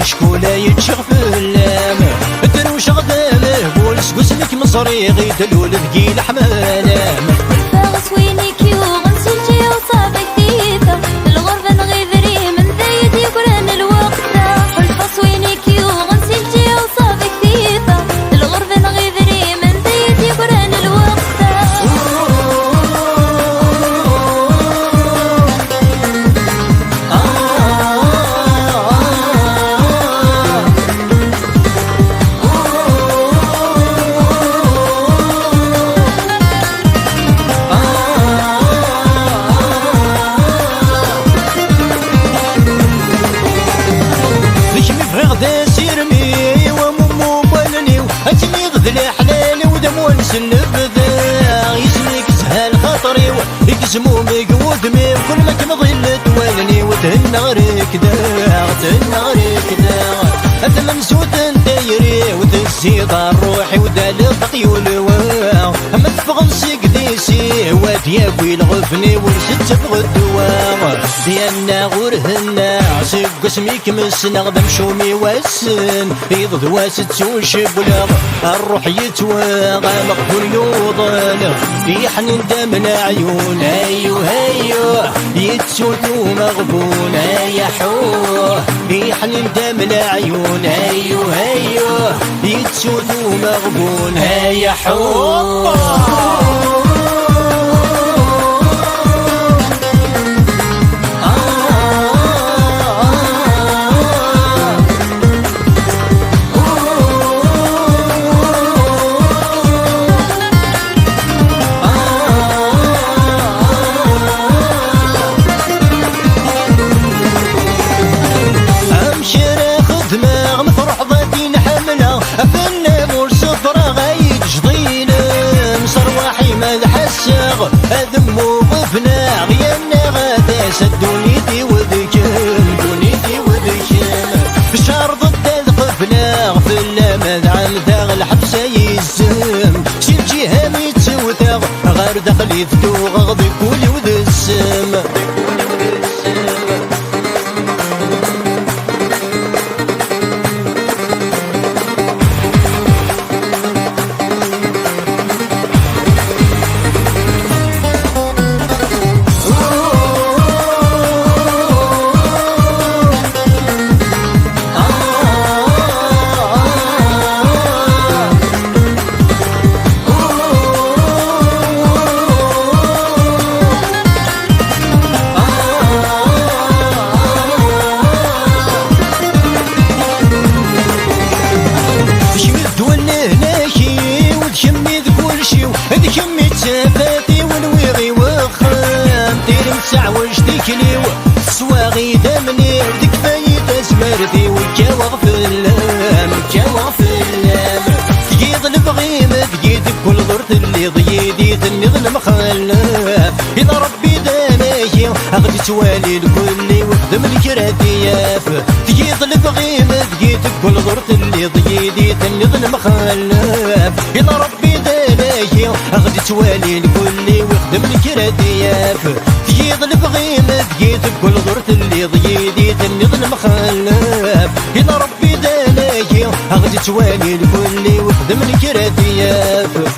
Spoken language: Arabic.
شكولا يتشغف اللام دروش غدامه بولس قسمك مصري غيدلو لذقي لحمالام والفاغس وينك يوغنسي الجي وصابك ديثا الغربة نغيذري من ذايد يقران الوقتا والفاغس وينك يوغنسي الجي وصابك ديثا الغربة نغيذري من ذايد يقران الوقتا يقسمو مقودمي كل ما كنظل توالني وتهنى ركدا تهنى ركدا أثمن سود دايري وتزيد روحي ودالق يولوا أما تفغن سيقديسي واديابي الغفني ورشد بغدوا ديالنا غورهنا سيق قسميك مسنا غدا مشومي واسن يضد واسد سوشب ولا الروح يتواغى مقبول يوضن يحنن دمنا عيون ايوه ايوه يتسوتو مغبون يحوه يحنن دمنا عيون ايوه ايوه يتسوتو مغبون يحوه أذمو غفنا غيانا غادا سدونيتي وذكم دونيتي وذكم بشار ضد الغفنا غفلا مذعم ذاغ الحبسة يزم شي الجهة ميتسوثاغ غير دخلي ذدو غضي كولي وذ السم كمي تسافاتي ونويغي وخام دير مسعوج ديكليو سواغي دمني ديك فايدة سمرتي وكاوغ في اللام كاوغ في اللام تقيض البغيم تقيد بكل ضرت اللي ضيدي تنظل مخلاف إذا ربي داناكي أغدي توالي الكل وخدم الكراتياف تقيض البغيم تقيد بكل ضرت اللي ضيدي تنظل مخلاف إذا ربي داناكي أغدي توالي الكل وخدم الكراتياف تقيض البغيم تقيد بكل ضرت اللي ضيدي تنظل مخلاف إذا ربي داناكي أغدي توالي الكل وخدم الكراتياف